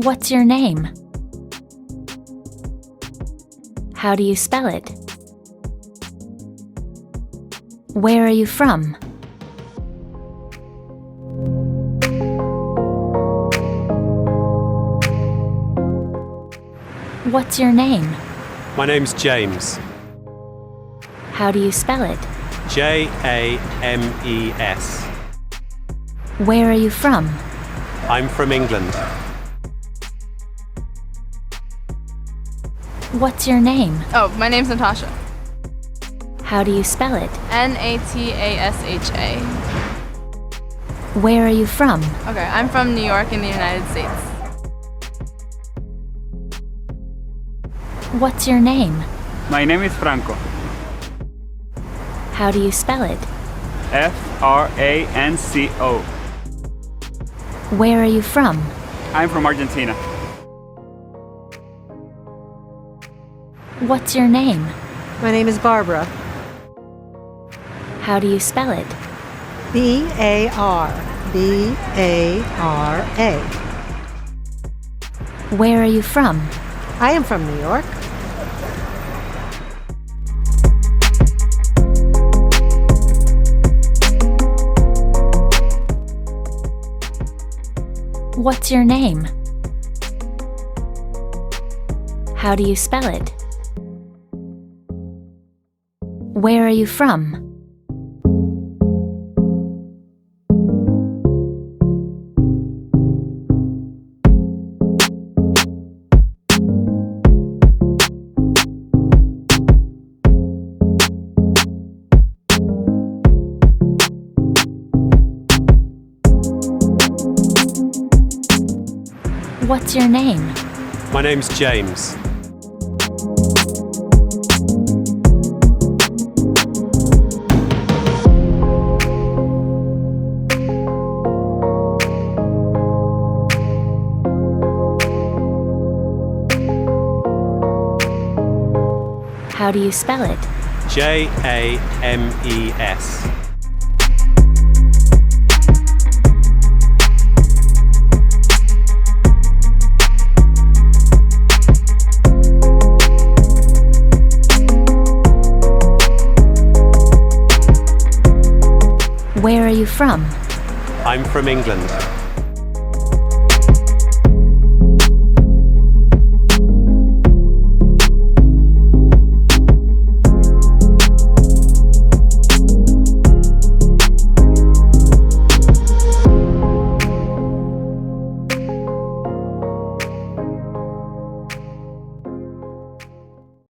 What's your name? How do you spell it? Where are you from? What's your name? My name's James. How do you spell it? James. Where are you from? I'm from England. What's your name? Oh, my name's Natasha. How do you spell it? Natasha. Where are you from? Okay, I'm from New York in the United States. What's your name? My name is Franco. How do you spell it? Franco. Where are you from? I'm from Argentina. What's your name? My name is Barbara. How do you spell it? Barbara. Where are you from? I am from New York. What's your name? How do you spell it? Where are you from? What's your name? My name's James. How do you spell it? James. Where are you from? I'm from England.